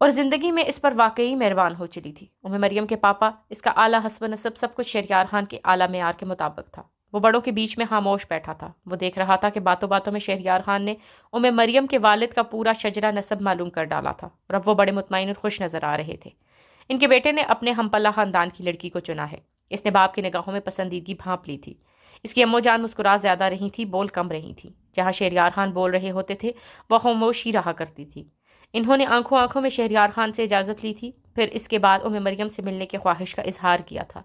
اور زندگی میں اس پر واقعی مہربان ہو چلی تھی۔ مریم کے پاپا اس کا اعلیٰ حسب نسب سب کچھ شہریار خان کے اعلیٰ معیار کے مطابق تھا۔ وہ بڑوں کے بیچ میں خاموش بیٹھا تھا۔ وہ دیکھ رہا تھا کہ باتوں باتوں میں شہریار خان نے مریم کے والد کا پورا شجرہ نسب معلوم کر ڈالا تھا، اور اب وہ بڑے مطمئن اور خوش نظر آ رہے تھے۔ ان کے بیٹے نے اپنے ہم پلہ خاندان کی لڑکی کو چنا ہے۔ اس نے باپ کی نگاہوں میں پسندیدگی بھانپ لی تھی۔ اس کی امو جان مسکرا زیادہ رہی تھی، بول کم رہی تھی۔ جہاں شہریار خان بول رہے ہوتے تھے وہ خاموش ہی رہا کرتی تھی۔ انہوں نے آنکھوں میں شہریار خان سے اجازت لی تھی، پھر اس کے بعد مریم سے ملنے کی خواہش کا اظہار کیا تھا۔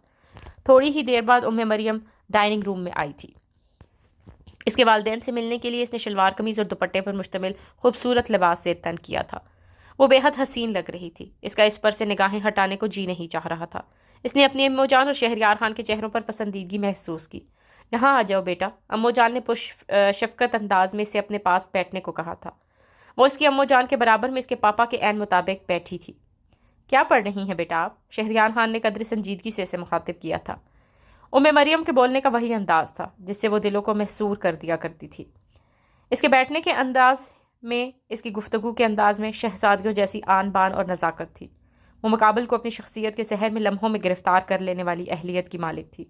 تھوڑی ہی دیر بعد مریم ڈائننگ روم میں آئی تھی۔ اس کے والدین سے ملنے کے لیے اس نے شلوار قمیض اور دوپٹے پر مشتمل خوبصورت لباس سے تن کیا تھا۔ وہ بے حد حسین لگ رہی تھی۔ اس کا اس پر سے نگاہیں ہٹانے کو جی نہیں چاہ رہا تھا۔ اس نے اپنی امو جان اور شہریار خان کے چہروں پر پسندیدگی محسوس کی۔ یہاں آ جاؤ بیٹا، امو جان نے شفقت انداز میں اسے اپنے پاس بیٹھنے کو کہا تھا۔ وہ اس کی امو جان کے برابر میں اس کے پاپا کے عین مطابق بیٹھی تھی۔ کیا پڑھ رہی ہیں بیٹا آپ؟ شہریار خان نے قدر سنجیدگی سے اسے مخاطب کیا تھا۔ مریم کے بولنے کا وہی انداز تھا جس سے وہ دلوں کو محصور کر دیا کرتی تھی۔ اس کے بیٹھنے کے انداز میں، اس کی گفتگو کے انداز میں شہزادیوں جیسی آن بان اور نزاکت تھی۔ وہ مقابل کو اپنی شخصیت کے سحر میں لمحوں میں گرفتار کر لینے والی اہلیت کی مالک تھی۔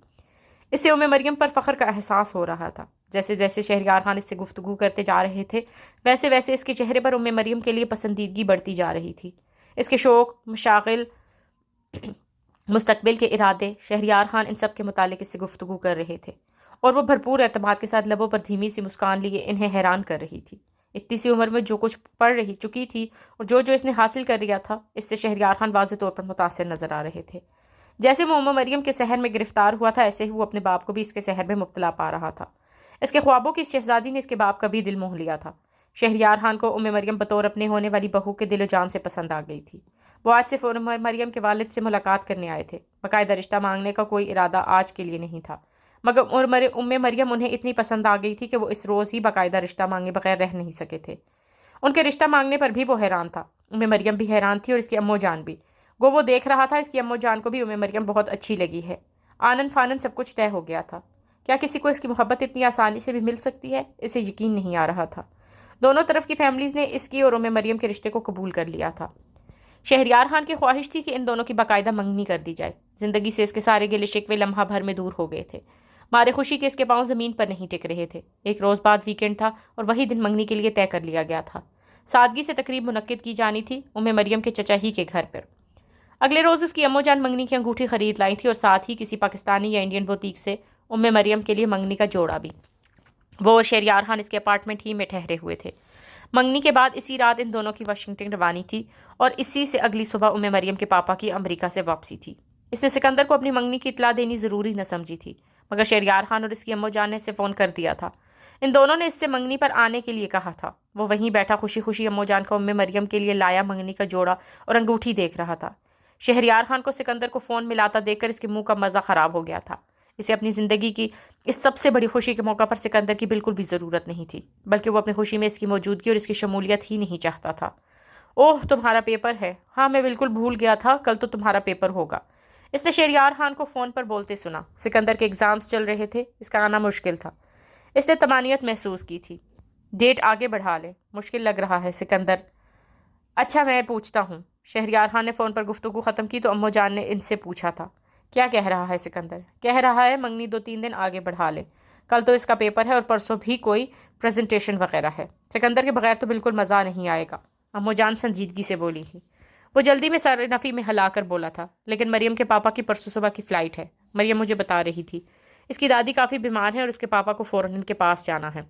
اس سے مریم پر فخر کا احساس ہو رہا تھا۔ جیسے جیسے شہریار خان اس سے گفتگو کرتے جا رہے تھے، ویسے ویسے اس کے چہرے پر مریم کے لیے پسندیدگی بڑھتی جا رہی تھی۔ اس کے شوق، مشاغل، مستقبل کے ارادے، شہریار خان ان سب کے متعلق اس سے گفتگو کر رہے تھے، اور وہ بھرپور اعتماد کے ساتھ لبوں پر دھیمی سی مسکان لیے انہیں حیران کر رہی تھی۔ اتنی سی عمر میں جو کچھ پڑھ رہی چکی تھی اور جو اس نے حاصل کر لیا تھا، اس سے شہریار خان واضح طور پر متاثر نظر آ رہے تھے۔ جیسے وہ مریم کے سحر میں گرفتار ہوا تھا، ایسے ہی وہ اپنے باپ کو بھی اس کے سحر میں مبتلا پا رہا تھا۔ اس کے خوابوں کی شہزادی نے اس کے باپ کا بھی دل موہ لیا تھا۔ شہریار خان کو مریم بطور اپنے ہونے والی بہو کے دل و جان سے پسند آ گئی تھی۔ وہ آج صرف مریم کے والد سے ملاقات کرنے آئے تھے۔ باقاعدہ رشتہ مانگنے کا کوئی ارادہ آج کے لیے نہیں تھا، مگر مریم انہیں اتنی پسند آ گئی تھی کہ وہ اس روز ہی باقاعدہ رشتہ مانگے بغیر رہ نہیں سکے تھے۔ ان کے رشتہ مانگنے پر بھی وہ حیران تھا۔ مریم بھی حیران تھی اور اس کی امو جان بھی۔ وہ دیکھ رہا تھا اس کی امو جان کو بھی مریم بہت اچھی لگی ہے۔ آنن فانن سب کچھ طے ہو گیا تھا۔ کیا کسی کو اس کی محبت اتنی آسانی سے بھی مل سکتی ہے؟ اسے یقین نہیں آ رہا تھا۔ دونوں طرف کی فیملیز نے اس کی اور مریم کے رشتے کو قبول کر لیا تھا۔ شہریار خان کی خواہش تھی کہ ان دونوں کی باقاعدہ منگنی کر دی جائے۔ زندگی سے اس کے سارے گلے شکوے لمحہ بھر میں دور ہو گئے تھے۔ مارے خوشی کے اس کے پاؤں زمین پر نہیں ٹک رہے تھے۔ ایک روز بعد ویکینڈ تھا اور وہی دن منگنی کے لیے طے کر لیا گیا تھا۔ سادگی سے تقریب منعقد کی جانی تھی مریم کے چچا ہی کے گھر پر۔ اگلے روز اس کی امو جان منگنی کی انگوٹھی خرید لائی تھی اور ساتھ ہی کسی پاکستانی یا انڈین بوتیک سے مریم کے لیے منگنی کا جوڑا بھی۔ وہ اور شہریار خان اس کے اپارٹمنٹ ہی میں ٹھہرے ہوئے تھے۔ منگنی کے بعد اسی رات ان دونوں کی واشنگٹن روانی تھی اور اسی سے اگلی صبح مریم کے پاپا کی امریکہ سے واپسی تھی۔ اس نے سکندر کو اپنی منگنی کی اطلاع دینی ضروری نہ سمجھی تھی، مگر شہریار خان اور اس کی امو جان نے اسے فون کر دیا تھا۔ ان دونوں نے اس سے منگنی پر آنے کے لیے کہا تھا۔ وہ وہیں بیٹھا خوشی خوشی امو جان کو مریم کے لیے لایا منگنی کا جوڑا اور انگوٹھی دیکھ رہا تھا۔ شہریار خان کو سکندر کو فون ملاتا دیکھ کر اس کے منہ کا مزہ خراب ہو گیا تھا۔ اسے اپنی زندگی کی اس سب سے بڑی خوشی کے موقع پر سکندر کی بالکل بھی ضرورت نہیں تھی، بلکہ وہ اپنی خوشی میں اس کی موجودگی اور اس کی شمولیت ہی نہیں چاہتا تھا۔ اوہ، تمہارا پیپر ہے؟ ہاں، میں بالکل بھول گیا تھا، کل تو تمہارا پیپر ہوگا۔ اس نے شہریار خان کو فون پر بولتے سنا۔ سکندر کے ایگزامز چل رہے تھے، اس کا آنا مشکل تھا۔ اس نے طمانینت محسوس کی تھی۔ ڈیٹ آگے بڑھا لے، مشکل لگ رہا ہے سکندر۔ اچھا، میں پوچھتا ہوں۔ شہریار خان نے فون پر گفتگو ختم کی تو امو جان نے ان سے پوچھا تھا، کیا کہہ رہا ہے سکندر؟ کہہ رہا ہے منگنی 2-3 دن آگے بڑھا لے، کل تو اس کا پیپر ہے اور پرسوں بھی کوئی پریزنٹیشن وغیرہ ہے۔ سکندر کے بغیر تو بالکل مزہ نہیں آئے گا، امو جان سنجیدگی سے بولی تھی۔ وہ جلدی میں سر نفی میں ہلا کر بولا تھا، لیکن مریم کے پاپا کی پرسوں صبح کی فلائٹ ہے، مریم مجھے بتا رہی تھی۔ اس کی دادی کافی بیمار ہے اور اس کے پاپا کو فوراً ان کے پاس جانا ہے۔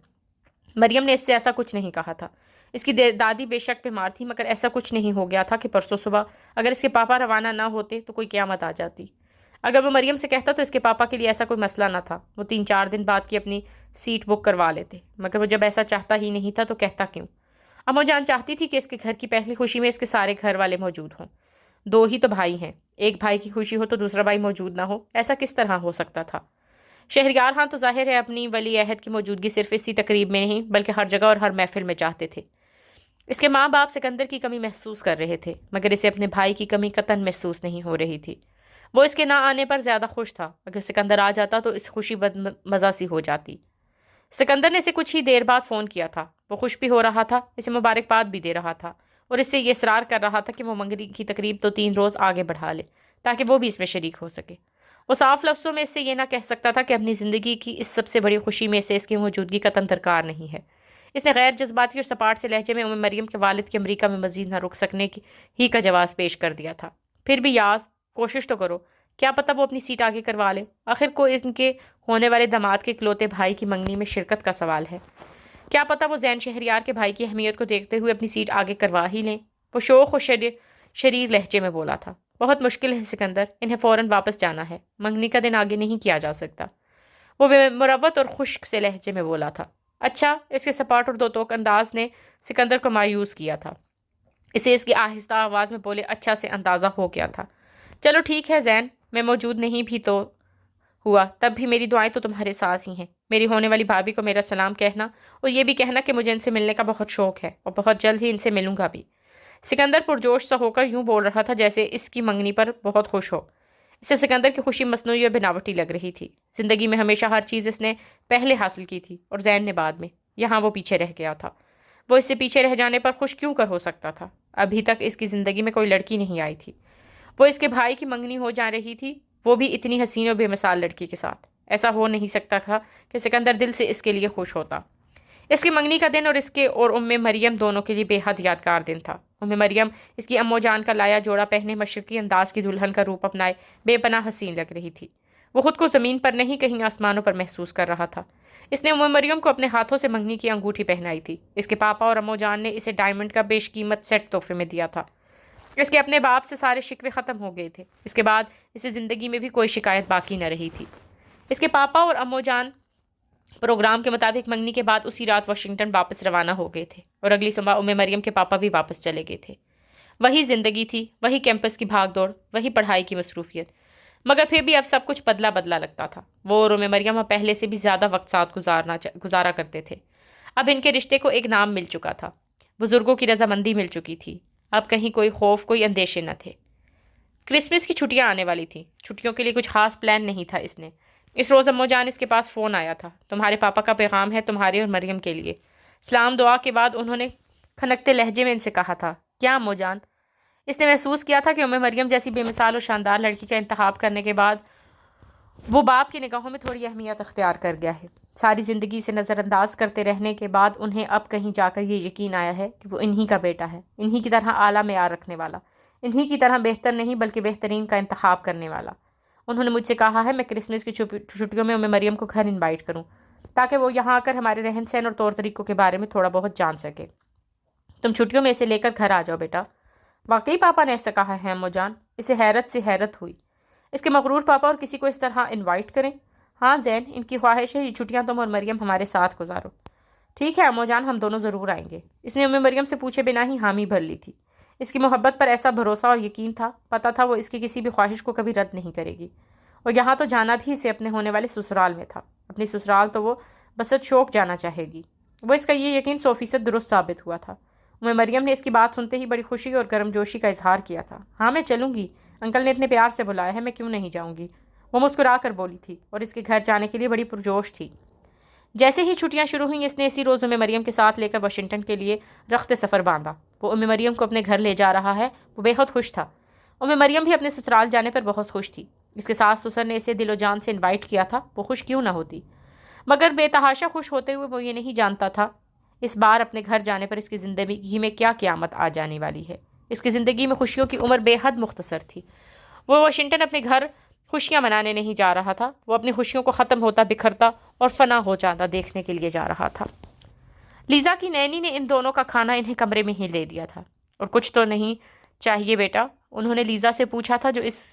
مریم نے اس سے ایسا کچھ نہیں کہا تھا۔ اس کی دادی بے شک بیمار تھی، مگر ایسا کچھ نہیں ہو گیا تھا کہ پرسوں صبح اگر اس کے پاپا روانہ نہ ہوتے تو کوئی قیامت آ جاتی۔ اگر وہ مریم سے کہتا تو اس کے پاپا کے لیے ایسا کوئی مسئلہ نہ تھا، وہ 3-4 دن بعد کی اپنی سیٹ بک کروا لیتے، مگر وہ جب ایسا چاہتا ہی نہیں تھا تو کہتا کیوں؟ امو جان چاہتی تھی کہ اس کے گھر کی پہلی خوشی میں اس کے سارے گھر والے موجود ہوں۔ 2 ہی تو بھائی ہیں، ایک بھائی کی خوشی ہو تو دوسرا بھائی موجود نہ ہو، ایسا کس طرح ہو سکتا تھا؟ شہریار خان تو ظاہر ہے اپنی ولی عہد کی موجودگی صرف اسی تقریب میں نہیں بلکہ ہر جگہ اور ہر محفل میں چاہتے تھے۔ اس کے ماں باپ سکندر کی کمی محسوس کر رہے تھے، مگر اسے اپنے بھائی کی کمی قطعاً محسوس نہیں ہو رہی تھی۔ وہ اس کے نہ آنے پر زیادہ خوش تھا، اگر سکندر آ جاتا تو اس خوشی مزہ سی ہو جاتی۔ سکندر نے اسے کچھ ہی دیر بعد فون کیا تھا۔ وہ خوش بھی ہو رہا تھا، اسے مبارکباد بھی دے رہا تھا۔ اور اس سے یہ اصرار کر رہا تھا کہ وہ منگنی کی تقریب تو 3 روز آگے بڑھا لے تاکہ وہ بھی اس میں شریک ہو سکے۔ وہ صاف لفظوں میں اس سے یہ نہ کہہ سکتا تھا کہ اپنی زندگی کی اس سب سے بڑی خوشی میں سے اس کی موجودگی قطعاً درکار نہیں ہے۔ اس نے غیر جذباتی اور سپاٹ سے لہجے میں مریم کے والد کے امریکہ میں مزید نہ رک سکنے کی ہی کا جواز پیش کر دیا تھا۔ پھر بھی یاز، کوشش تو کرو، کیا پتہ وہ اپنی سیٹ آگے کروا لے، آخر کو ان کے ہونے والے داماد کے اکلوتے بھائی کی منگنی میں شرکت کا سوال ہے۔ کیا پتہ وہ زین شہریار کے بھائی کی اہمیت کو دیکھتے ہوئے اپنی سیٹ آگے کروا ہی لیں۔ وہ شوخ و شریر لہجے میں بولا تھا، بہت مشکل ہے سکندر، انہیں فوراً واپس جانا ہے، منگنی کا دن آگے نہیں کیا جا سکتا۔ وہ مروت اور خشک سے لہجے میں بولا تھا۔ اچھا، اس کے سپاٹ اور دو توک انداز نے سکندر کو مایوس کیا تھا۔ اسے اس کی آہستہ آواز میں بولے اچھا سے اندازہ ہو گیا تھا۔ چلو ٹھیک ہے زین، میں موجود نہیں بھی تو ہوا تب بھی میری دعائیں تو تمہارے ساتھ ہی ہیں۔ میری ہونے والی بھابھی کو میرا سلام کہنا اور یہ بھی کہنا کہ مجھے ان سے ملنے کا بہت شوق ہے اور بہت جلد ہی ان سے ملوں گا بھی۔ سکندر پرجوش سا ہو کر یوں بول رہا تھا جیسے اس کی منگنی پر بہت خوش ہو۔ اسے سکندر کی خوشی مصنوعی اور بناوٹی لگ رہی تھی۔ زندگی میں ہمیشہ ہر چیز اس نے پہلے حاصل کی تھی اور زین نے بعد میں، یہاں وہ پیچھے رہ گیا تھا۔ وہ اس سے پیچھے رہ جانے پر خوش کیوں کر ہو سکتا تھا؟ ابھی تک اس کی زندگی میں کوئی لڑکی نہیں آئی تھی۔ وہ اس کے بھائی کی منگنی ہو جا رہی تھی، وہ بھی اتنی حسین اور بے مثال لڑکی کے ساتھ۔ ایسا ہو نہیں سکتا تھا کہ سکندر دل سے اس کے لیے خوش ہوتا۔ اس کی منگنی کا دن اور اس کے اور مریم دونوں کے لیے بے حد یادگار دن تھا۔ مریم اس کی امو جان کا لایا جوڑا پہنے مشرقی انداز کی دلہن کا روپ اپنائے بے پناہ حسین لگ رہی تھی۔ وہ خود کو زمین پر نہیں کہیں آسمانوں پر محسوس کر رہا تھا۔ اس نے مریم کو اپنے ہاتھوں سے منگنی کی انگوٹھی پہنائی تھی۔ اس کے پاپا اور امو جان نے اسے ڈائمنڈ کا بیش قیمت سیٹ تحفے میں دیا تھا۔ اس کے اپنے باپ سے سارے شکوے ختم ہو گئے تھے۔ اس کے بعد اسے زندگی میں بھی کوئی شکایت باقی نہ رہی تھی۔ اس کے پاپا اور امو جان پروگرام کے مطابق منگنی کے بعد اسی رات واشنگٹن واپس روانہ ہو گئے تھے اور اگلی صبح مریم کے پاپا بھی واپس چلے گئے تھے۔ وہی زندگی تھی، وہی کیمپس کی بھاگ دوڑ، وہی پڑھائی کی مصروفیت، مگر پھر بھی اب سب کچھ بدلا بدلا لگتا تھا۔ وہ اور مریم پہلے سے بھی زیادہ وقت ساتھ گزارا کرتے تھے۔ اب ان کے رشتے کو ایک نام مل چکا تھا، بزرگوں کی رضامندی مل چکی تھی۔ اب کہیں کوئی خوف، کوئی اندیشے نہ تھے۔ کرسمس کی چھٹیاں آنے والی تھیں۔ چھٹیوں کے لیے کچھ خاص پلان نہیں تھا اس نے۔ اس روز امو جان اس کے پاس فون آیا تھا۔ تمہارے پاپا کا پیغام ہے تمہارے اور مریم کے لیے۔ سلام دعا کے بعد انہوں نے کھنکتے لہجے میں ان سے کہا تھا۔ کیا امو جان؟ اس نے محسوس کیا تھا کہ مریم جیسی بے مثال اور شاندار لڑکی کا انتخاب کرنے کے بعد وہ باپ کی نگاہوں میں تھوڑی اہمیت اختیار کر گیا ہے۔ ساری زندگی سے نظر انداز کرتے رہنے کے بعد انہیں اب کہیں جا کر یہ یقین آیا ہے کہ وہ انہی کا بیٹا ہے، انہی کی طرح اعلیٰ معیار رکھنے والا، انہی کی طرح بہتر نہیں بلکہ بہترین کا انتخاب کرنے والا۔ انہوں نے مجھ سے کہا ہے میں کرسمس کی چھٹیوں میں مریم کو گھر انوائٹ کروں تاکہ وہ یہاں آ کر ہمارے رہن سہن اور طور طریقوں کے بارے میں تھوڑا بہت جان سکے۔ تم چھٹیوں میں اسے لے کر گھر آ جاؤ بیٹا۔ واقعی پاپا نے ایسا کہا ہے امو جان؟ اسے حیرت ہوئی۔ اس کے مغرور پاپا اور کسی کو اس طرح انوائٹ کریں؟ ہاں زین، ان کی خواہش ہے یہ چھٹیاں تم اور مریم ہمارے ساتھ گزارو۔ ٹھیک ہے امو جان، ہم دونوں ضرور آئیں گے۔ اس نے مریم سے پوچھے بنا ہی حامی بھر لی تھی۔ اس کی محبت پر ایسا بھروسہ اور یقین تھا، پتہ تھا وہ اس کی کسی بھی خواہش کو کبھی رد نہیں کرے گی۔ اور یہاں تو جانا بھی اسے اپنے ہونے والے سسرال میں تھا۔ اپنی سسرال تو وہ بسط شوق جانا چاہے گی۔ وہ اس کا یہ یقین 100% درست ثابت ہوا تھا۔ مریم نے اس کی بات سنتے ہی بڑی خوشی اور گرم جوشی کا اظہار کیا تھا۔ ہاں میں چلوں گی، انکل نے اتنے پیار سے بلایا ہے، میں کیوں نہیں جاؤں گی؟ وہ مسکرا کر بولی تھی اور اس کے گھر جانے کے لیے بڑی پرجوش تھی۔ جیسے ہی چھٹیاں شروع ہوئیں اس نے اسی روز مریم کے ساتھ لے کر واشنگٹن کے لیے رخت سفر باندھا۔ وہ مریم کو اپنے گھر لے جا رہا ہے، وہ بے حد خوش تھا۔ مریم بھی اپنے سسرال جانے پر بہت خوش تھی۔ اس کے ساس سسر نے اسے دل و جان سے انوائٹ کیا تھا، وہ خوش کیوں نہ ہوتی؟ مگر بے تحاشا خوش ہوتے ہوئے وہ یہ نہیں جانتا تھا اس بار اپنے گھر جانے پر اس کی زندگی میں کیا قیامت آ جانے والی ہے۔ اس کی زندگی میں خوشیوں کی عمر بے حد مختصر تھی۔ وہ واشنگٹن اپنے گھر خوشیاں منانے نہیں جا رہا تھا، وہ اپنی خوشیوں کو ختم ہوتا، بکھرتا اور فنا ہو جاتا دیکھنے کے لیے جا رہا تھا۔ لیزا کی نینی نے ان دونوں کا کھانا انہیں کمرے میں ہی لے دیا تھا۔ اور کچھ تو نہیں چاہیے بیٹا؟ انہوں نے لیزا سے پوچھا تھا جو اس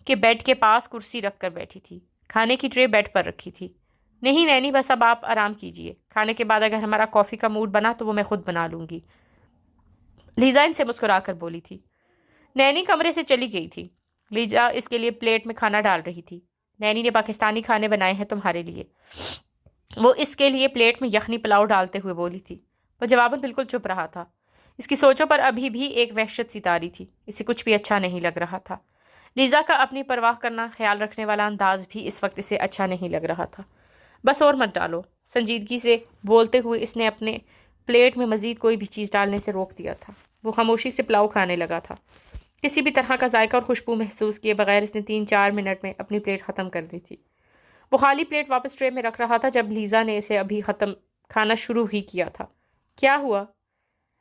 کے بیڈ کے پاس کرسی رکھ کر بیٹھی تھی۔ کھانے کی ٹرے بیڈ پر رکھی تھی۔ نہیں نینی، بس اب آپ آرام کیجئے، کھانے کے بعد اگر ہمارا کافی کا موڈ بنا تو وہ میں خود بنا لوں گی۔ لیزا ان سے مسکرا کر بولی تھی۔ نینی کمرے سے چلی گئی تھی۔ لیزا اس کے لیے پلیٹ میں کھانا ڈال رہی تھی۔ نینی نے پاکستانی کھانے بنائے ہیں تمہارے لیے، وہ اس کے لیے پلیٹ میں یخنی پلاؤ ڈالتے ہوئے بولی تھی۔ وہ جواباً بالکل چپ رہا تھا۔ اس کی سوچوں پر ابھی بھی ایک وحشت سی طاری تھی۔ اسے کچھ بھی اچھا نہیں لگ رہا تھا۔ لیزا کا اپنی پرواہ کرنا، خیال رکھنے والا انداز بھی اس وقت اسے اچھا نہیں لگ رہا تھا۔ بس اور مت ڈالو، سنجیدگی سے بولتے ہوئے اس نے اپنے پلیٹ میں مزید کوئی بھی چیز ڈالنے سے روک دیا تھا۔ وہ خاموشی سے پلاؤ کھانے لگا تھا۔ کسی بھی طرح کا ذائقہ اور خوشبو محسوس کیے بغیر اس نے 3-4 منٹ میں اپنی پلیٹ ختم کر دی تھی۔ وہ خالی پلیٹ واپس ٹرے میں رکھ رہا تھا جب لیزا نے اسے ابھی ختم کھانا شروع ہی کیا تھا۔ کیا ہوا؟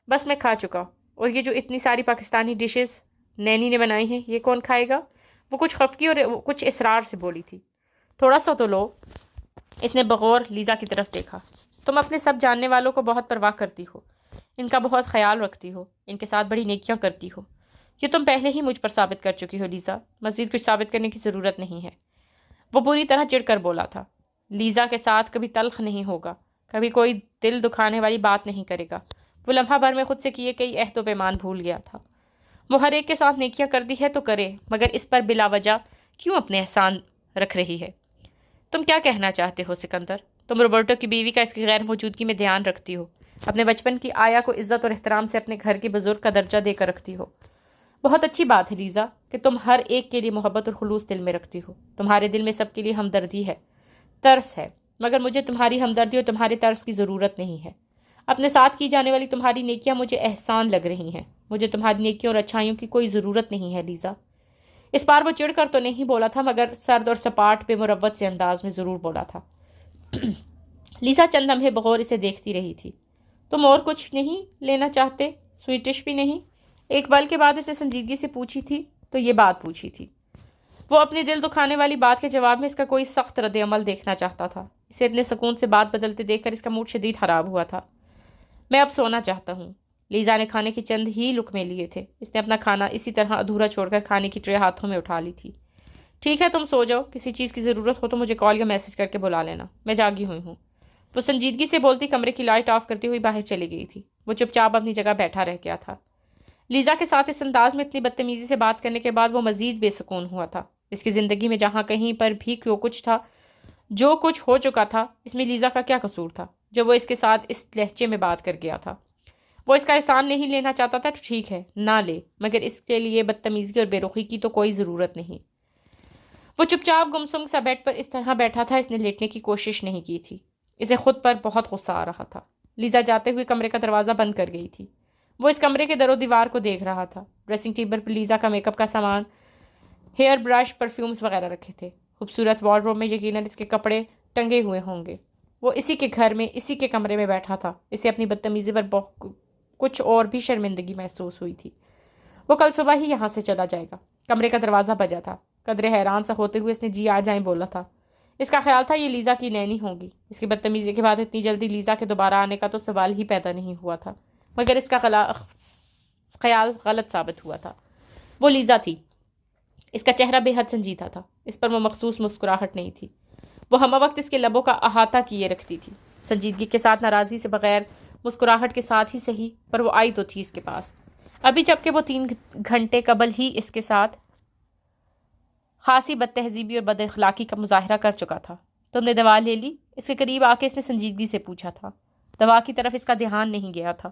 بس میں کھا چکا، اور یہ جو اتنی ساری پاکستانی ڈشز نینی نے بنائی ہیں یہ کون کھائے گا؟ وہ کچھ خفگی اور کچھ اصرار سے بولی تھی۔ تھوڑا سا تو لو۔ اس نے بغور لیزا کی طرف دیکھا۔ تم اپنے سب جاننے والوں کو بہت پرواہ کرتی ہو، ان کا بہت خیال رکھتی ہو، ان کے ساتھ بڑی نیکیاں کرتی ہو۔ یہ تم پہلے ہی مجھ پر ثابت کر چکی ہو لیزا، مزید کچھ ثابت کرنے کی ضرورت نہیں ہے۔ وہ پوری طرح چڑ کر بولا تھا۔ لیزا کے ساتھ کبھی تلخ نہیں ہوگا، کبھی کوئی دل دکھانے والی بات نہیں کرے گا۔ وہ لمحہ بھر میں خود سے کیے کئی عہد و پیمان بھول گیا تھا۔ وہ ہر ایک کے ساتھ نیکیاں کرتی ہے تو کرے، مگر اس پر بلا وجہ کیوں اپنے احسان رکھ رہی ہے؟ تم کیا کہنا چاہتے ہو سکندر؟ تم روبرٹو کی بیوی کا اس کی غیر موجودگی میں دھیان رکھتی ہو، اپنے بچپن کی آیا کو عزت اور احترام سے اپنے گھر کے بزرگ کا درجہ دے کر رکھتی ہو۔ بہت اچھی بات ہے لیزا کہ تم ہر ایک کے لیے محبت اور خلوص دل میں رکھتی ہو۔ تمہارے دل میں سب کے لیے ہمدردی ہے، ترس ہے، مگر مجھے تمہاری ہمدردی اور تمہارے ترس کی ضرورت نہیں ہے۔ اپنے ساتھ کی جانے والی تمہاری نیکیاں مجھے احسان لگ رہی ہیں۔ مجھے تمہاری نیکیوں اور اچھائیوں کی کوئی ضرورت نہیں ہے لیزا۔ اس بار وہ چڑ کر تو نہیں بولا تھا، مگر سرد اور سپاٹ بے مروت سے انداز میں ضرور بولا تھا۔ لیزا چند لمحے بغور اسے دیکھتی رہی تھی۔ تم اور کچھ نہیں لینا چاہتے؟ سویٹ ڈش بھی نہیں؟ ایک پل کے بعد اس نے سنجیدگی سے پوچھی تھی تو یہ بات پوچھی تھی۔ وہ اپنی دل دکھانے والی بات کے جواب میں اس کا کوئی سخت رد عمل دیکھنا چاہتا تھا۔ اسے اتنے سکون سے بات بدلتے دیکھ کر اس کا موڈ شدید خراب ہوا تھا۔ میں اب سونا چاہتا ہوں۔ لیزا نے کھانے کے چند ہی لقمے لیے تھے۔ اس نے اپنا کھانا اسی طرح ادھورا چھوڑ کر کھانے کی ٹرے ہاتھوں میں اٹھا لی تھی۔ ٹھیک ہے تم سو جاؤ، کسی چیز کی ضرورت ہو تو مجھے کال یا میسج کر کے بلا لینا، میں جاگی ہوئی ہوں۔ وہ سنجیدگی سے بولتی کمرے کی لائٹ آف کرتی ہوئی باہر چلی گئی تھی۔ وہ چپ چاپ اپنی جگہ بیٹھا رہ گیا تھا۔ لیزا کے ساتھ اس انداز میں اتنی بدتمیزی سے بات کرنے کے بعد وہ مزید بے سکون ہوا تھا۔ اس کی زندگی میں جہاں کہیں پر بھی کچھ تھا، جو کچھ ہو چکا تھا، اس میں لیزا کا کیا قصور تھا جب وہ اس کے ساتھ اس لہجے میں بات کر گیا تھا؟ وہ اس کا احسان نہیں لینا چاہتا تھا تو ٹھیک ہے، نہ لے، مگر اس کے لیے بدتمیزی اور بے رخی کی تو کوئی ضرورت نہیں۔ وہ چپ چاپ گمسم سا بیڈ پر اس طرح بیٹھا تھا، اس نے لیٹنے کی کوشش نہیں کی تھی۔ اسے خود پر بہت غصہ آ رہا تھا۔ لیزا جاتے ہوئے کمرے کا دروازہ بند کر گئی تھی۔ وہ اس کمرے کے در و دیوار کو دیکھ رہا تھا۔ ڈریسنگ ٹیبل پر لیزا کا میک اپ کا سامان، ہیئر برش، پرفیومز وغیرہ رکھے تھے۔ خوبصورت وارڈروب میں یقیناً اس کے کپڑے ٹنگے ہوئے ہوں گے۔ وہ اسی کے گھر میں، اسی کے کمرے میں بیٹھا تھا۔ اسے اپنی بدتمیزی پر کچھ اور بھی شرمندگی محسوس ہوئی تھی۔ وہ کل صبح ہی یہاں سے چلا جائے گا۔ کمرے کا دروازہ بجا تھا۔ قدرے حیران سا ہوتے ہوئے اس نے جی آ جائیں بولا تھا۔ اس کا خیال تھا یہ لیزا کی نینی ہوگی۔ اس کی بدتمیزی کے بعد اتنی جلدی لیزا کے دوبارہ آنے کا تو سوال ہی پیدا نہیں ہوا تھا، مگر اس کا خیال غلط ثابت ہوا تھا۔ وہ لیزا تھی۔ اس کا چہرہ بے حد سنجیدہ تھا۔ اس پر وہ مخصوص مسکراہٹ نہیں تھی۔ وہ ہمہ وقت اس کے لبوں کا احاطہ کیے رکھتی تھی، سنجیدگی کے ساتھ، ناراضی سے بغیر، مسکراہٹ کے ساتھ ہی صحیح، پر وہ آئی تو تھی اس کے پاس ابھی، جبکہ وہ 3 گھنٹے قبل ہی اس کے ساتھ خاصی بد تہذیبی اور بد اخلاقی کا مظاہرہ کر چکا تھا۔ تم نے دوا لے لی؟ اس کے قریب آ کے اس نے سنجیدگی سے پوچھا تھا۔ دوا کی طرف اس کا دھیان نہیں گیا تھا۔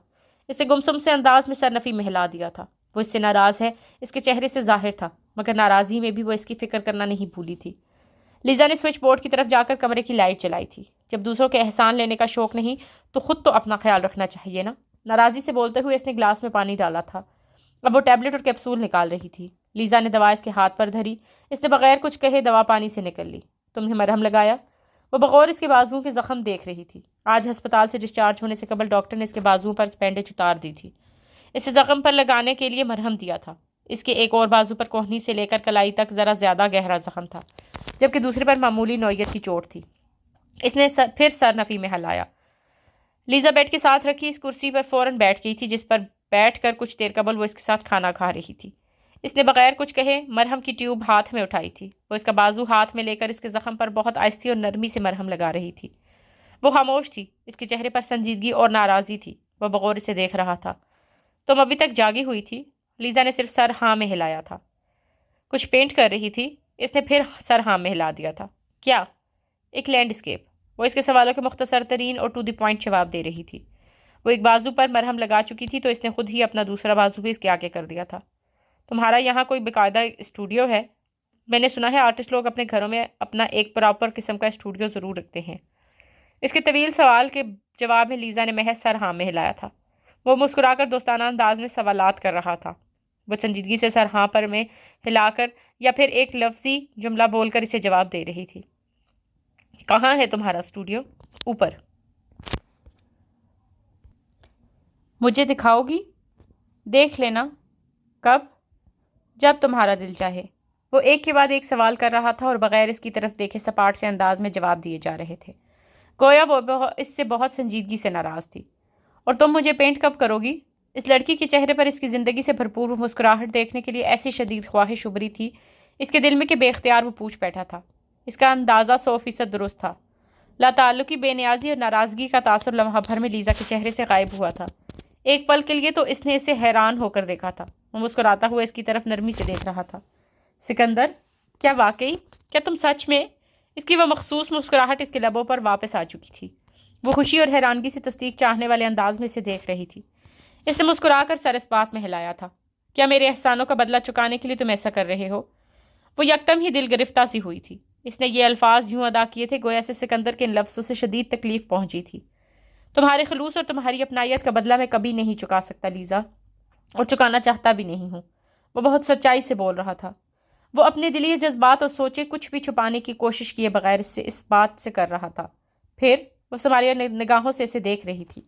اس نے گمسم سے انداز میں سرنفی مہلا دیا تھا۔ وہ اس سے ناراض ہے، اس کے چہرے سے ظاہر تھا، مگر ناراضی میں بھی وہ اس کی فکر کرنا نہیں بھولی تھی۔ لیزا نے سوئچ بورڈ کی طرف جا کر کمرے کی لائٹ جلائی تھی۔ جب دوسروں کے احسان لینے کا شوق نہیں تو خود تو اپنا خیال رکھنا چاہیے نا۔ ناراضی سے بولتے ہوئے اس نے گلاس میں پانی ڈالا تھا۔ اب وہ ٹیبلٹ اور کیپسول نکال رہی تھی۔ لیزا نے دوا اس کے ہاتھ پر دھری۔ اس نے بغیر کچھ کہے دوا پانی سے نکل لی۔ تم نے مرہم لگایا؟ وہ بغور اس کے بازو کے زخم دیکھ رہی تھی۔ آج ہسپتال سے ڈسچارج ہونے سے قبل ڈاکٹر نے اس کے بازو پر بینڈیج اتار دی تھی۔ اسے زخم پر لگانے کے لیے مرہم دیا تھا۔ اس کے ایک اور بازو پر کوہنی سے لے کر کلائی تک ذرا زیادہ گہرا زخم تھا، جبکہ دوسرے پر معمولی نوعیت کی چوٹ تھی۔ اس نے پھر سر نفی میں ہلایا۔ لیزا بیڈ کے ساتھ رکھی اس کرسی پر فوراً بیٹھ گئی تھی، جس پر بیٹھ کر کچھ دیر قبل وہ اس کے ساتھ کھانا کھا رہی تھی۔ اس نے بغیر کچھ کہے مرہم کی ٹیوب ہاتھ میں اٹھائی تھی۔ وہ اس کا بازو ہاتھ میں لے کر اس کے زخم پر بہت آہستگی اور نرمی سے مرہم لگا رہی تھی۔ وہ خاموش تھی۔ اس کے چہرے پر سنجیدگی اور ناراضی تھی۔ وہ بغور اسے دیکھ رہا تھا۔ تم ابھی تک جاگی ہوئی تھی؟ لیزا نے صرف سر ہاں میں ہلایا تھا۔ کچھ پینٹ کر رہی تھی؟ اس نے پھر سر ہاں میں ہلا دیا تھا۔ کیا؟ ایک لینڈسکیپ۔ وہ اس کے سوالوں کے مختصر ترین اور ٹو دی پوائنٹ جواب دے رہی تھی۔ وہ ایک بازو پر مرہم لگا چکی تھی تو اس نے خود ہی اپنا دوسرا بازو بھی اس کے آگے کر دیا تھا۔ تمہارا یہاں کوئی باقاعدہ اسٹوڈیو ہے؟ میں نے سنا ہے آرٹسٹ لوگ اپنے گھروں میں اپنا ایک پراپر قسم کا اسٹوڈیو ضرور رکھتے ہیں۔ اس کے طویل سوال کے جواب میں لیزا نے محض سر ہاں میں ہلایا تھا۔ وہ مسکرا کر دوستانہ انداز میں سوالات کر رہا تھا۔ وہ سنجیدگی سے سر ہاں پر میں ہلا کر یا پھر ایک لفظی جملہ بول کر اسے جواب دے رہی تھی۔ کہاں ہے تمہارا اسٹوڈیو؟ اوپر۔ مجھے دکھاؤ گی؟ دیکھ لینا۔ کب؟ جب تمہارا دل چاہے۔ وہ ایک کے بعد ایک سوال کر رہا تھا اور بغیر اس کی طرف دیکھے سپاٹ سے انداز میں جواب دیے جا رہے تھے، گویا وہ اس سے بہت سنجیدگی سے ناراض تھی۔ اور تم مجھے پینٹ کب کرو گی؟ اس لڑکی کے چہرے پر اس کی زندگی سے بھرپور مسکراہٹ دیکھنے کے لیے ایسی شدید خواہش ابھری تھی اس کے دل میں کہ بے اختیار وہ پوچھ بیٹھا تھا۔ اس کا اندازہ 100% درست تھا۔ لاتعلقی، بے نیازی اور ناراضگی کا تاثر لمحہ بھر میں لیزا کے چہرے سے غائب ہوا تھا۔ ایک پل کے لیے تو اس نے اسے حیران ہو کر دیکھا تھا۔ وہ مسکراتا ہوا اس کی طرف نرمی سے دیکھ رہا تھا۔ سکندر، کیا واقعی؟ کیا تم سچ میں؟ اس کی وہ مخصوص مسکراہٹ اس کے لبوں پر واپس آ چکی تھی۔ وہ خوشی اور حیرانگی سے تصدیق چاہنے والے انداز میں اسے دیکھ رہی تھی۔ اس نے مسکرا کر سر اس بات میں ہلایا تھا۔ کیا میرے احسانوں کا بدلہ چکانے کے لیے تم ایسا کر رہے ہو؟ وہ یکدم ہی دل گرفتہ سی ہوئی تھی۔ اس نے یہ الفاظ یوں ادا کیے تھے گویا سے سکندر کے ان لفظوں سے شدید تکلیف پہنچی تھی۔ تمہارے خلوص اور تمہاری اپنائیت کا بدلہ میں کبھی نہیں چکا سکتا لیزا، اور چکانا چاہتا بھی نہیں ہوں۔ وہ بہت سچائی سے بول رہا تھا۔ وہ اپنے دلی جذبات اور سوچے کچھ بھی چھپانے کی کوشش کیے بغیر اس بات سے کر رہا تھا۔ پھر وہ سمالیہ نگاہوں سے اسے دیکھ رہی تھی۔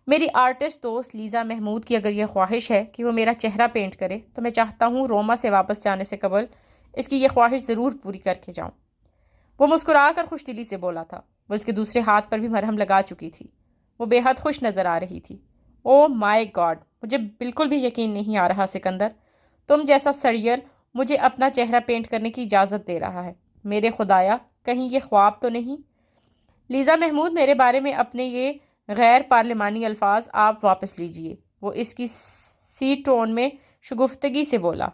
میری آرٹسٹ دوست لیزا محمود کی اگر یہ خواہش ہے کہ وہ میرا چہرہ پینٹ کرے تو میں چاہتا ہوں روما سے واپس جانے سے قبل اس کی یہ خواہش ضرور پوری کر کے جاؤں۔ وہ مسکرا کر خوش دلی سے بولا تھا۔ وہ اس کے دوسرے ہاتھ پر بھی مرہم لگا چکی تھی۔ وہ بے حد خوش نظر آ رہی تھی۔ او مائی گاڈ، مجھے بالکل بھی یقین نہیں آ رہا سکندر، تم جیسا سڑیل مجھے اپنا چہرہ پینٹ کرنے کی اجازت دے رہا ہے۔ میرے خدایا، کہیں یہ خواب تو نہیں؟ لیزا محمود، میرے بارے میں اپنے یہ غیر پارلیمانی الفاظ آپ واپس لیجئے۔ وہ اس کی سی ٹون میں شگفتگی سے بولا۔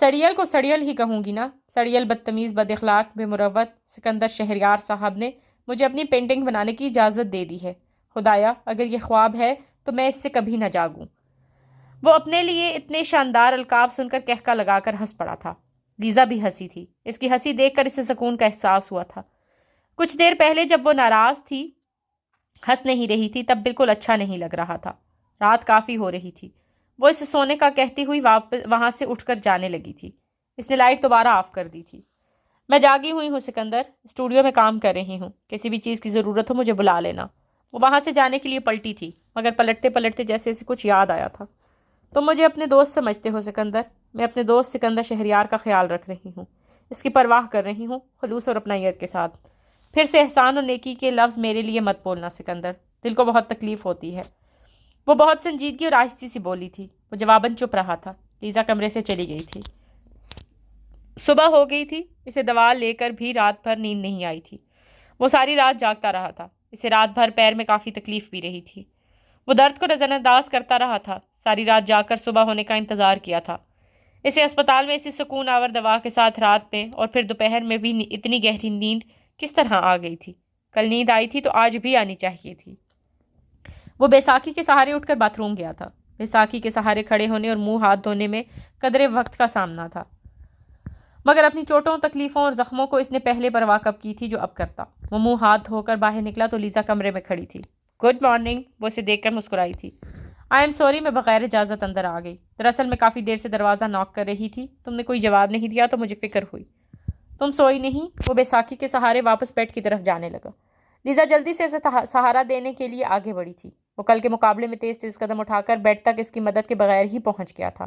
سڑیل کو سڑیل ہی کہوں گی نا؟ سڑیل، بدتمیز، بد اخلاق، بے مروت سکندر شہریار صاحب نے مجھے اپنی پینٹنگ بنانے کی اجازت دے دی ہے۔ خدایا، اگر یہ خواب ہے تو میں اس سے کبھی نہ جاگوں۔ وہ اپنے لیے اتنے شاندار القاب سن کر کہکا لگا کر ہنس پڑا تھا۔ لیزا بھی ہنسی تھی۔ اس کی ہنسی دیکھ کر اسے سکون کا احساس ہوا تھا۔ کچھ دیر پہلے جب وہ ناراض تھی، ہنس نہیں رہی تھی، تب بالکل اچھا نہیں لگ رہا تھا۔ رات کافی ہو رہی تھی۔ وہ اسے سونے کا کہتی ہوئی وہاں سے اٹھ کر جانے لگی تھی۔ اس نے لائٹ دوبارہ آف کر دی تھی۔ میں جاگی ہوئی ہوں سکندر، اسٹوڈیو میں کام کر رہی ہوں، کسی بھی چیز کی ضرورت ہو مجھے بلا لینا۔ وہ وہاں سے جانے کے لیے پلٹی تھی، مگر پلٹتے پلٹتے جیسے اسے کچھ یاد آیا تھا۔ تم مجھے اپنے دوست سمجھتے ہو سکندر، میں اپنے دوست سکندر شہریار کا خیال رکھ رہی ہوں، اس کی پرواہ کر رہی ہوں، خلوص اور اپنائیت کے ساتھ۔ پھر سے احسان اور نیکی کے لفظ میرے لیے مت بولنا سکندر، دل کو بہت تکلیف ہوتی ہے۔ وہ بہت سنجیدگی اور آہستی سی بولی تھی۔ وہ جواباً چپ رہا تھا۔ لیزا کمرے سے چلی گئی تھی۔ صبح ہو گئی تھی۔ اسے دوا لے کر بھی رات بھر نیند نہیں آئی تھی۔ وہ ساری رات جاگتا رہا تھا۔ اسے رات بھر پیر میں کافی تکلیف بھی رہی تھی۔ وہ درد کو نظر انداز کرتا رہا تھا، ساری رات جاگ کر صبح ہونے کا انتظار کیا تھا۔ اسے اسپتال میں اسی سکون آور دوا کے ساتھ رات میں اور پھر دوپہر میں بھی اتنی گہری نیند کس طرح آ گئی تھی؟ کل نیند آئی تھی تو آج بھی آنی چاہیے تھی۔ وہ بیساکھی کے سہارے اٹھ کر باتھ روم گیا تھا۔ بیساکھی کے سہارے کھڑے ہونے اور منہ ہاتھ دھونے میں قدرے وقت کا سامنا تھا، مگر اپنی چوٹوں، تکلیفوں اور زخموں کو اس نے پہلے پرواہ کب کی تھی جو اب کرتا۔ وہ منہ ہاتھ دھو کر باہر نکلا تو لیزا کمرے میں کھڑی تھی۔ گڈ مارننگ، وہ اسے دیکھ کر مسکرائی تھی۔ آئی ایم سوری، میں بغیر اجازت اندر آ گئی۔ دراصل میں کافی دیر سے دروازہ ناک کر رہی تھی، تم نے کوئی جواب نہیں دیا تو مجھے فکر ہوئی۔ تم سوئی نہیں؟ وہ بیساکھی کے سہارے واپس بیڈ کی طرف جانے لگا۔ لیزا جلدی سے اسے سہارا دینے کے لیے آگے بڑھی تھی۔ وہ کل کے مقابلے میں تیز تیز قدم اٹھا کر بیڈ تک اس کی مدد کے بغیر ہی پہنچ گیا تھا۔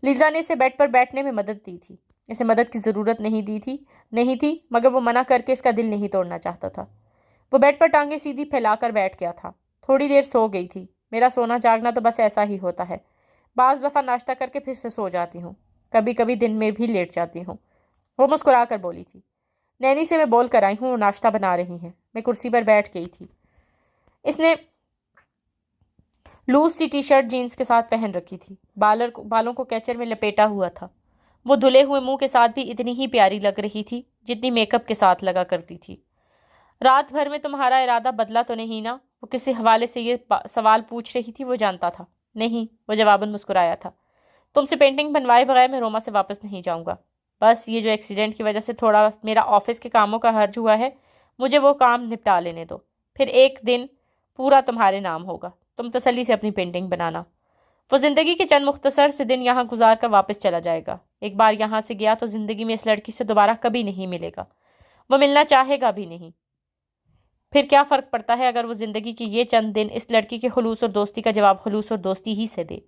لیزا نے اسے بیڈ پر بیٹھنے میں مدد دی تھی۔ اسے مدد کی ضرورت نہیں تھی، مگر وہ منع کر کے اس کا دل نہیں توڑنا چاہتا تھا۔ وہ بیڈ پر ٹانگیں سیدھی پھیلا کر بیٹھ گیا تھا۔ تھوڑی دیر سو گئی تھی۔ میرا سونا جاگنا تو بس ایسا ہی ہوتا ہے۔ بعض دفعہ ناشتہ کر کے پھر سے سو جاتی ہوں، کبھی کبھی دن میں بھی لیٹ جاتی ہوں۔ وہ مسکرا کر بولی تھی۔ نینی سے میں بول کر آئی ہوں، وہ ناشتہ بنا رہی ہیں۔ میں کرسی پر بیٹھ گئی تھی۔ اس نے لوز سی ٹی شرٹ جینز کے ساتھ پہن رکھی تھی، بالوں کو کیچر میں لپیٹا ہوا تھا۔ وہ دھلے ہوئے منہ کے ساتھ بھی اتنی ہی پیاری لگ رہی تھی جتنی میک اپ کے ساتھ لگا کرتی تھی۔ رات بھر میں تمہارا ارادہ بدلا تو نہیں نا؟ وہ کسی حوالے سے یہ سوال پوچھ رہی تھی۔ وہ جانتا تھا۔ نہیں، وہ جواباً مسکرایا تھا۔ تم سے پینٹنگ بنوائے بغیر میں روما سے واپس نہیں جاؤں گا۔ بس یہ جو ایکسیڈنٹ کی وجہ سے تھوڑا میرا آفس کے کاموں کا حرج ہوا ہے، مجھے وہ کام نپٹا لینے دو، پھر ایک دن پورا تمہارے نام ہوگا۔ تم تسلی سے اپنی پینٹنگ بنانا۔ وہ زندگی کے چند مختصر سے دن یہاں گزار کر واپس چلا جائے گا۔ ایک بار یہاں سے گیا تو زندگی میں اس لڑکی سے دوبارہ کبھی نہیں ملے گا، وہ ملنا چاہے گا بھی نہیں۔ پھر کیا فرق پڑتا ہے اگر وہ زندگی کے یہ چند دن اس لڑکی کے خلوص اور دوستی کا جواب خلوص اور دوستی ہی سے دے۔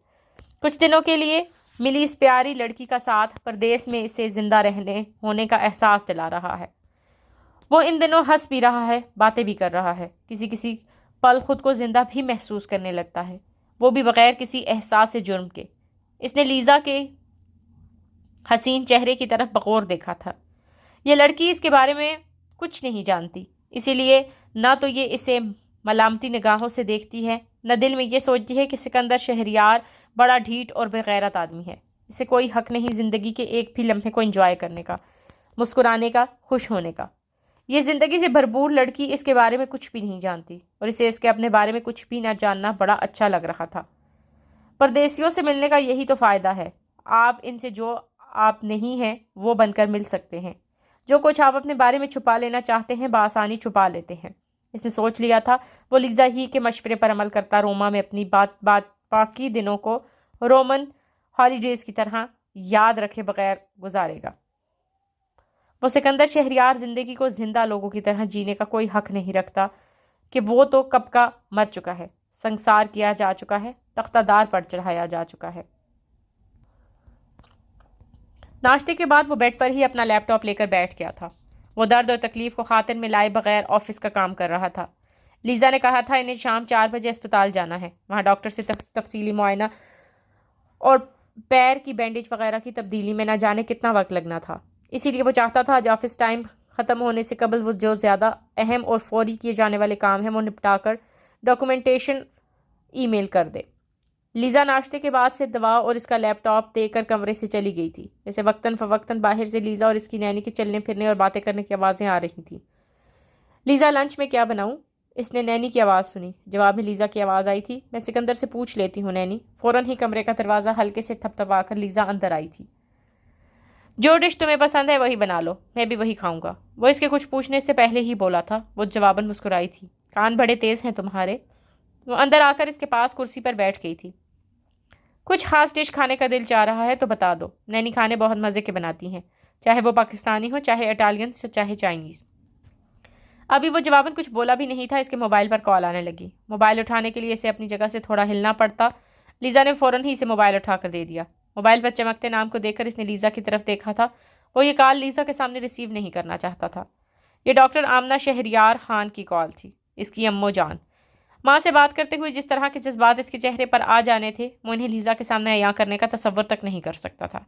کچھ دنوں کے لیے ملی اس پیاری لڑکی کا ساتھ پردیس میں اسے زندہ رہنے ہونے کا احساس دلا رہا ہے۔ وہ ان دنوں ہنس بھی رہا ہے، باتیں بھی کر رہا ہے، کسی پل خود کو زندہ بھی محسوس کرنے لگتا ہے، وہ بھی بغیر کسی احساس جرم کے۔ اس نے لیزا کے حسین چہرے کی طرف بغور دیکھا تھا۔ یہ لڑکی اس کے بارے میں کچھ نہیں جانتی، اسی لیے نہ تو یہ اسے ملامتی نگاہوں سے دیکھتی ہے، نہ دل میں یہ سوچتی ہے کہ سکندر شہریار بڑا ڈھیٹ اور بغیرت آدمی ہے۔ اسے کوئی حق نہیں زندگی کے ایک بھی لمحے کو انجوائے کرنے کا، مسکرانے کا، خوش ہونے کا۔ یہ زندگی سے بھرپور لڑکی اس کے بارے میں کچھ بھی نہیں جانتی، اور اسے اس کے اپنے بارے میں کچھ بھی نہ جاننا بڑا اچھا لگ رہا تھا۔ پردیسیوں سے ملنے کا یہی تو فائدہ ہے، آپ ان سے جو آپ نہیں ہیں وہ بن کر مل سکتے ہیں۔ جو کچھ آپ اپنے بارے میں چھپا لینا چاہتے ہیں بآسانی چھپا لیتے ہیں۔ اس نے سوچ لیا تھا وہ لیزا ہی کے مشورے پر عمل کرتا روما میں اپنی باقی دنوں کو رومن ہالیڈیز کی طرح یاد رکھے بغیر گزارے گا۔ وہ سکندر شہریار زندگی کو زندہ لوگوں کی طرح جینے کا کوئی حق نہیں رکھتا کہ وہ تو کب کا مر چکا ہے، سنسار کیا جا چکا ہے، تختہ دار پر چڑھایا جا چکا ہے۔ ناشتے کے بعد وہ بیڈ پر ہی اپنا لیپ ٹاپ لے کر بیٹھ گیا تھا۔ وہ درد اور تکلیف کو خاطر میں لائے بغیر آفس کا کام کر رہا تھا۔ لیزا نے کہا تھا انہیں شام 4 بجے اسپتال جانا ہے، وہاں ڈاکٹر سے تفصیلی معائنہ اور پیر کی بینڈیج وغیرہ کی تبدیلی میں نہ جانے کتنا وقت لگنا تھا۔ اسی لیے وہ چاہتا تھا آج آفس ٹائم ختم ہونے سے قبل وہ جو زیادہ اہم اور فوری کیے جانے والے کام ہیں وہ نپٹا کر ڈاکومنٹیشن ای میل کر دے۔ لیزا ناشتے کے بعد سے دوا اور اس کا لیپ ٹاپ دے کر کمرے سے چلی گئی تھی۔ جیسے وقتاً فوقتاً باہر سے لیزا اور اس کی نینی کے چلنے پھرنے اور باتیں کرنے کی آوازیں آ رہی تھیں۔ لیزا لنچ میں کیا بناؤں؟ اس نے نینی کی آواز سنی۔ جواب میں لیزا کی آواز آئی تھی، میں سکندر سے پوچھ لیتی ہوں نینی۔ فوراً ہی کمرے کا دروازہ ہلکے سے تھپتھپا کر لیزا اندر آئی تھی۔ جو ڈش تمہیں پسند ہے وہی بنا لو، میں بھی وہی کھاؤں گا، وہ اس کے کچھ پوچھنے سے پہلے ہی بولا تھا۔ وہ جواباً مسکرائی تھی۔ کان بڑے تیز ہیں تمہارے۔ وہ اندر آ کر اس کے پاس کرسی پر بیٹھ گئی تھی۔ کچھ خاص ڈش کھانے کا دل چاہ رہا ہے تو بتا دو، نینی کھانے بہت مزے کے بناتی ہیں، چاہے وہ پاکستانی ہو، چاہے اٹالین، چاہے چائنیز۔ ابھی وہ جواباً کچھ بولا بھی نہیں تھا، اس کے موبائل پر کال آنے لگی۔ موبائل اٹھانے کے لیے اسے اپنی جگہ سے تھوڑا ہلنا پڑتا۔ لیزا نے فوراً ہی اسے موبائل اٹھا کر دے دیا۔ موبائل پر چمکتے نام کو دیکھ کر اس نے لیزا کی طرف دیکھا تھا۔ وہ یہ کال لیزا کے سامنے ریسیو نہیں کرنا چاہتا تھا۔ یہ ڈاکٹر آمنہ شہریار خان کی کال تھی، اس کی امو جان۔ ماں سے بات کرتے ہوئے جس طرح کے جذبات اس کے چہرے پر آ جانے تھے وہ انہیں لیزا کے سامنے عیاں کرنے کا تصور تک نہیں کر سکتا تھا،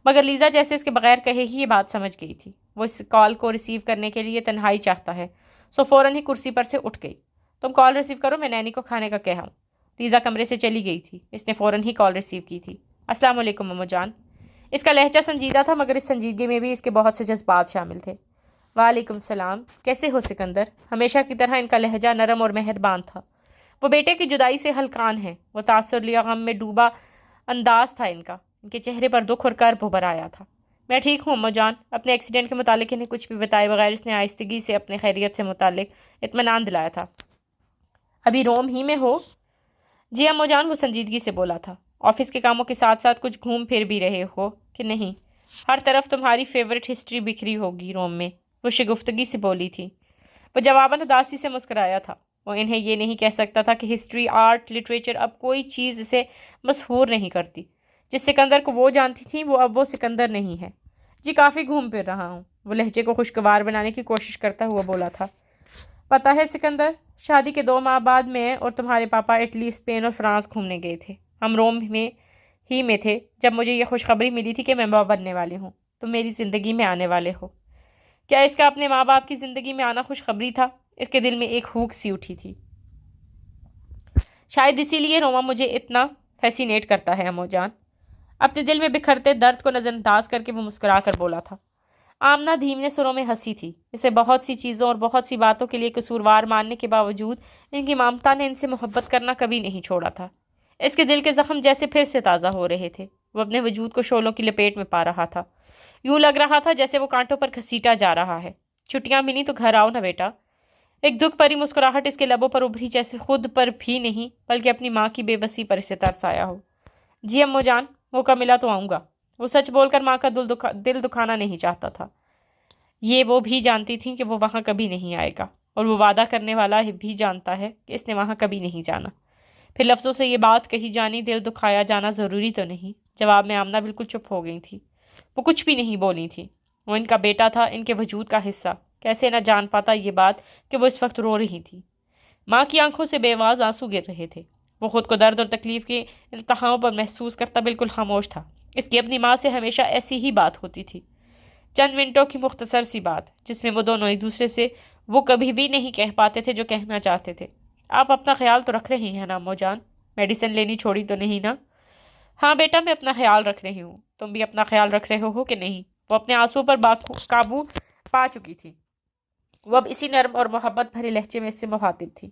مگر لیزا جیسے اس کے بغیر کہے ہی یہ بات سمجھ گئی تھی۔ وہ اس کال کو ریسیو کرنے کے لیے تنہائی چاہتا ہے، سو فوراً ہی کرسی پر سے اٹھ گئی۔ تم کال ریسیو کرو، میں نینی کو کھانے کا کہا ہوں۔ لیزا کمرے سے چلی گئی تھی۔ اس نے فوراً ہی کال ریسیو کی تھی۔ السلام علیکم امو جان۔ اس کا لہجہ سنجیدہ تھا مگر اس سنجیدگی میں بھی اس کے بہت سے جذبات شامل تھے۔ وعلیکم السلام، کیسے ہو سکندر؟ ہمیشہ کی طرح ان کا لہجہ نرم اور مہربان تھا۔ وہ بیٹے کی جدائی سے ہلکان ہیں، وہ تاثر لیا غم میں ڈوبا انداز تھا ان کا۔ ان کے چہرے پر دکھ اور کرب ابھر آیا تھا۔ میں ٹھیک ہوں امو جان۔ اپنے ایکسیڈنٹ کے متعلق انہیں کچھ بھی بتائے بغیر اس نے آہستگی سے اپنے خیریت سے متعلق اطمینان دلایا تھا۔ ابھی روم ہی میں ہو؟ جی امو جان، وہ سنجیدگی سے بولا تھا۔ آفس کے کاموں کے ساتھ ساتھ کچھ گھوم پھر بھی رہے ہو کہ نہیں؟ ہر طرف تمہاری فیورٹ ہسٹری بکھری ہوگی روم میں، وہ شگفتگی سے بولی تھی۔ وہ جواباً اداسی سے مسکرایا تھا۔ وہ انہیں یہ نہیں کہہ سکتا تھا کہ ہسٹری، آرٹ، لٹریچر اب کوئی چیز اسے مسحور نہیں کرتی۔ جس سکندر کو وہ جانتی تھی وہ اب وہ سکندر نہیں ہے۔ جی کافی گھوم پھر رہا ہوں، وہ لہجے کو خوشگوار بنانے کی کوشش کرتا ہوا بولا تھا۔ پتہ ہے سکندر، شادی کے 2 ماہ بعد میں اور تمہارے پاپا اٹلی، اسپین اور فرانس گھومنے گئے تھے۔ ہم روم میں تھے جب مجھے یہ خوشخبری ملی تھی کہ میں ماں بننے والی ہوں، تم میری زندگی میں آنے والے ہو۔ کیا اس کا اپنے ماں باپ کی زندگی میں آنا خوشخبری تھا؟ اس کے دل میں ایک ہوک سی اٹھی تھی۔ شاید اسی لیے روما مجھے اتنا فیسینیٹ کرتا ہے امو جان۔ اپنے دل میں بکھرتے درد کو نظر انداز کر کے وہ مسکرا کر بولا تھا۔ آمنہ دھیمے سروں میں ہنسی تھی۔ اسے بہت سی چیزوں اور بہت سی باتوں کے لیے قصوروار ماننے کے باوجود ان کی مامتا نے ان سے محبت کرنا کبھی نہیں چھوڑا تھا۔ اس کے دل کے زخم جیسے پھر سے تازہ ہو رہے تھے۔ وہ اپنے وجود کو شعلوں کی لپیٹ میں پا رہا تھا۔ یوں لگ رہا تھا جیسے وہ کانٹوں پر گھسیٹا جا رہا ہے۔ چھٹیاں ملی تو گھر آؤ نا بیٹا۔ ایک دکھ بھری مسکراہٹ اس کے لبوں پر ابھری، جیسے خود پر بھی نہیں بلکہ اپنی ماں کی بے بسی پر اسے ترس آیا ہو۔ جی امو جان، موقع ملا تو آؤں گا۔ وہ سچ بول کر ماں کا دل دکھانا نہیں چاہتا تھا۔ یہ وہ بھی جانتی تھی کہ وہ وہاں کبھی نہیں آئے گا، اور وہ وعدہ کرنے والا بھی جانتا ہے کہ اس نے وہاں کبھی نہیں جانا۔ پھر لفظوں سے یہ بات کہی جانی، دل دکھایا جانا ضروری تو نہیں؟ جواب میں آمنہ بالکل چپ ہو گئی تھی۔ وہ کچھ بھی نہیں بولی تھی۔ وہ ان کا بیٹا تھا، ان کے وجود کا حصہ، کیسے نہ جان پاتا یہ بات کہ وہ اس وقت رو رہی تھی۔ ماں کی آنکھوں سے بے آواز آنسو گر رہے تھے۔ وہ خود کو درد اور تکلیف کے انتہاؤں پر محسوس کرتا بالکل خاموش تھا۔ اس کی اپنی ماں سے ہمیشہ ایسی ہی بات ہوتی تھی، چند منٹوں کی مختصر سی بات، جس میں وہ دونوں ایک دوسرے سے وہ کبھی بھی نہیں کہہ پاتے تھے جو کہنا چاہتے تھے۔ آپ اپنا خیال تو رکھ رہی ہیں نا امو جان؟ میڈیسن لینی چھوڑی تو نہیں نا؟ ہاں بیٹا، میں اپنا خیال رکھ رہی ہوں۔ تم بھی اپنا خیال رکھ رہے ہو کہ نہیں؟ وہ اپنے آنسو پر قابو پا چکی تھی۔ وہ اب اسی نرم اور محبت بھرے لہجے میں اس سے مخاطب تھی۔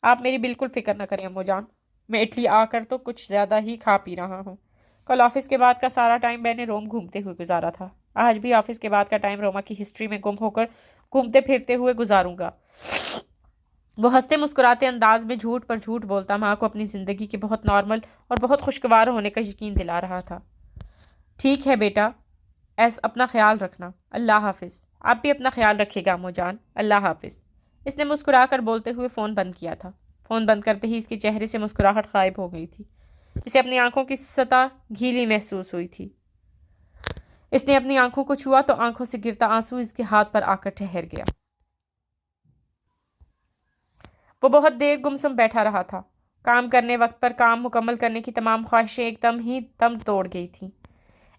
آپ میری بالکل فکر نہ کریں امو جان، میں اٹلی آ کر تو کچھ زیادہ ہی کھا پی رہا ہوں۔ کل آفس کے بعد کا سارا ٹائم میں نے روم گھومتے ہوئے گزارا تھا۔ آج بھی آفس کے بعد کا ٹائم روما کی ہسٹری میں گم ہو کر گھومتے پھرتے ہوئے گزاروں گا۔ وہ ہنستے مسکراتے انداز میں جھوٹ پر جھوٹ بولتا ماں کو اپنی زندگی کے بہت نارمل اور بہت خوشگوار ہونے کا یقین دلا رہا تھا۔ ٹھیک ہے بیٹا، اپنا خیال رکھنا۔ اللہ حافظ۔ آپ بھی اپنا خیال رکھیے گا امو جان۔ اللہ حافظ۔ اس نے مسکرا کر بولتے ہوئے فون بند کیا تھا۔ فون بند کرتے ہی اس کے چہرے سے مسکراہٹ غائب ہو گئی تھی۔ اسے اپنی آنکھوں کی سطح گیلی محسوس ہوئی تھی۔ اس نے اپنی آنکھوں کو چھوا تو آنکھوں سے گرتا آنسو اس کے ہاتھ پر آ کر ٹھہر گیا۔ وہ بہت دیر گمسم بیٹھا رہا تھا۔ کام کرنے وقت پر کام مکمل کرنے کی تمام خواہشیں ایک دم ہی دم توڑ گئی تھیں۔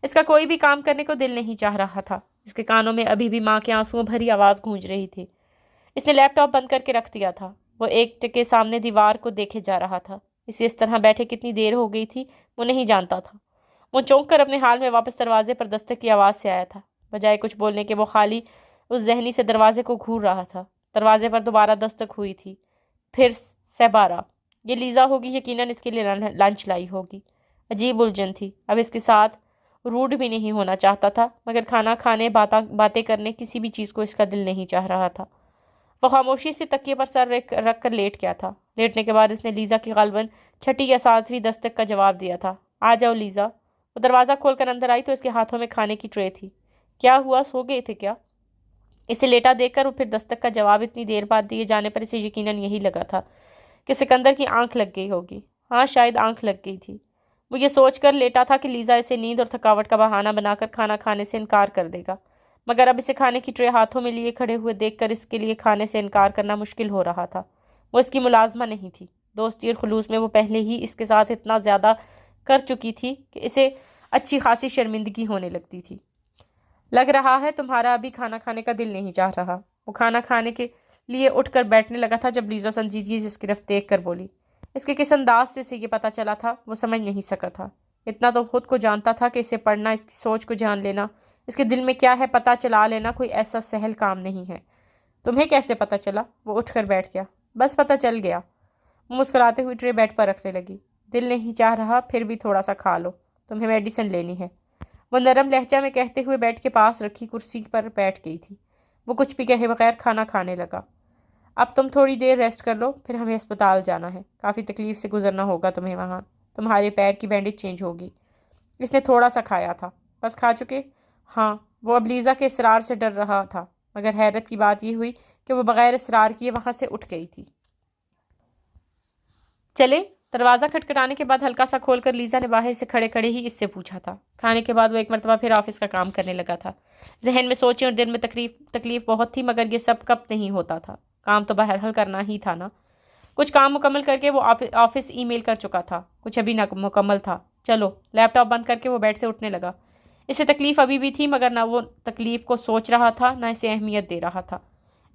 اس کا کوئی بھی کام کرنے کو دل نہیں چاہ رہا تھا۔ اس کے کانوں میں ابھی بھی ماں کے آنسوؤں بھری آواز گونج رہی تھی۔ اس نے لیپ ٹاپ بند کر کے رکھ دیا تھا۔ وہ ایک ٹکے سامنے دیوار کو دیکھے جا رہا تھا۔ اسے اس طرح بیٹھے کتنی دیر ہو گئی تھی وہ نہیں جانتا تھا۔ وہ چونک کر اپنے حال میں واپس دروازے پر دستک کی آواز سے آیا تھا۔ بجائے کچھ بولنے کے وہ خالی اس ذہنی سے دروازے کو گھور رہا تھا۔ دروازے پر دوبارہ دستک ہوئی تھی، پھر سہبارہ۔ یہ لیزا ہوگی، یقیناً اس کے لیے لنچ لائی ہوگی۔ عجیب الجھن تھی۔ اب اس کے ساتھ روڈ بھی نہیں ہونا چاہتا تھا، مگر کھانا کھانے باتیں کرنے کسی بھی چیز کو اس کا دل نہیں چاہ رہا تھا۔ وہ خاموشی سے تکیے پر سر رکھ کر لیٹ گیا تھا۔ لیٹنے کے بعد اس نے لیزا کی غالباً چھٹی یا ساتویں دستک کا جواب دیا تھا۔ آ جاؤ لیزا۔ وہ دروازہ کھول کر اندر آئی تو اس کے ہاتھوں میں کھانے کی ٹرے تھی۔ کیا ہوا، سو گئے تھے کیا؟ اسے لیٹا دیکھ کر وہ پھر دستک کا جواب اتنی دیر بعد دیے جانے پر اسے یقیناً یہی لگا تھا کہ سکندر کی آنکھ لگ گئی ہوگی۔ ہاں، شاید آنکھ لگ گئی تھی۔ وہ یہ سوچ کر لیٹا تھا کہ لیزا اسے نیند اور تھکاوٹ کا بہانہ بنا کر کھانا کھانے سے انکار کر دے گا، مگر اب اسے کھانے کی ٹرے ہاتھوں میں لیے کھڑے ہوئے دیکھ کر اس کے لیے کھانے سے انکار کرنا مشکل ہو رہا تھا۔ وہ اس کی ملازمہ نہیں تھی۔ دوستی اور خلوص میں وہ پہلے ہی اس کے ساتھ اتنا زیادہ کر چکی تھی کہ اسے اچھی خاصی شرمندگی ہونے لگتی تھی۔ لگ رہا ہے تمہارا ابھی کھانا کھانے کا دل نہیں چاہ رہا۔ وہ کھانا کھانے کے لیے اٹھ کر بیٹھنے لگا تھا جب لیزا سنجیدگی سے اس کی طرف دیکھ کر بولی۔ اس کے کس انداز سے اسے یہ پتہ چلا تھا وہ سمجھ نہیں سکا تھا۔ اتنا تو خود کو جانتا تھا کہ اسے پڑھنا، اس کی سوچ کو جان لینا، اس کے دل میں کیا ہے پتہ چلا لینا کوئی ایسا سہل کام نہیں ہے۔ تمہیں کیسے پتہ چلا؟ وہ اٹھ کر بیٹھ گیا۔ بس پتہ چل گیا۔ وہ مسکراتے ہوئی ٹرے بیڈ پر رکھنے لگی۔ دل نہیں چاہ رہا، پھر بھی تھوڑا سا کھا لو، تمہیں میڈیسن لینی ہے، وہ نرم لہجہ میں کہتے ہوئے بیڈ کے پاس رکھی کرسی پر بیٹھ گئی تھی۔ وہ کچھ بھی کہے بغیر کھانا کھانے لگا۔ اب تم تھوڑی دیر ریسٹ کر لو، پھر ہمیں اسپتال جانا ہے، کافی تکلیف سے گزرنا ہوگا تمہیں وہاں، تمہارے پیر کی بینڈیج چینج ہوگی۔ اس نے تھوڑا سا کھایا تھا۔ بس کھا چکے؟ ہاں۔ وہ اب لیزا کے اصرار سے ڈر رہا تھا، مگر حیرت کی بات یہ ہوئی کہ وہ بغیر اصرار کیے وہاں سے اٹھ گئی تھی۔ چلے؟ دروازہ کھٹکھٹانے کے بعد ہلکا سا کھول کر لیزا نے باہر سے کھڑے کھڑے ہی اس سے پوچھا تھا۔ کھانے کے بعد وہ ایک مرتبہ پھر آفس کا کام کرنے لگا تھا۔ ذہن میں سوچیں اور دل میں تکلیف بہت تھی، مگر یہ سب کب نہیں ہوتا تھا۔ کام تو بہرحال کرنا ہی تھا نا۔ کچھ کام مکمل کر کے وہ آفس ای میل کر چکا تھا، کچھ ابھی نہ مکمل تھا۔ چلو، لیپ ٹاپ بند کر کے وہ بیڈ سے اٹھنے لگا۔ اسے تکلیف ابھی بھی تھی، مگر نہ وہ تکلیف کو سوچ رہا تھا نہ اسے اہمیت دے رہا تھا۔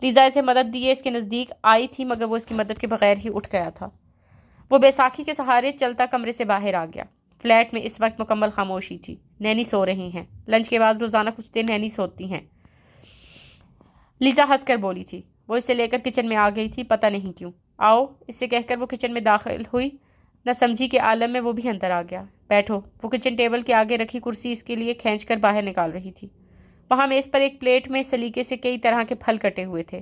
لیزا اسے مدد دیے اس کے نزدیک آئی تھی، مگر وہ اس کی مدد کے بغیر ہی اٹھ گیا تھا۔ وہ بیساکھی کے سہارے چلتا کمرے سے باہر آ گیا۔ فلیٹ میں اس وقت مکمل خاموشی تھی۔ نینی سو رہی ہیں۔ لنچ کے بعد روزانہ کچھ دیر نینی سوتی ہیں، لیزا ہنس کر بولی تھی۔ وہ اسے لے کر کچن میں آ گئی تھی، پتہ نہیں کیوں۔ آؤ، اس سے کہہ کر وہ کچن میں داخل ہوئی۔ نہ سمجھی کے عالم میں وہ بھی اندر آ گیا۔ بیٹھو۔ وہ کچن ٹیبل کے آگے رکھی کرسی اس کے لیے کھینچ کر باہر نکال رہی تھی۔ وہاں میز پر ایک پلیٹ میں سلیقے سے کئی طرح کے پھل کٹے ہوئے تھے۔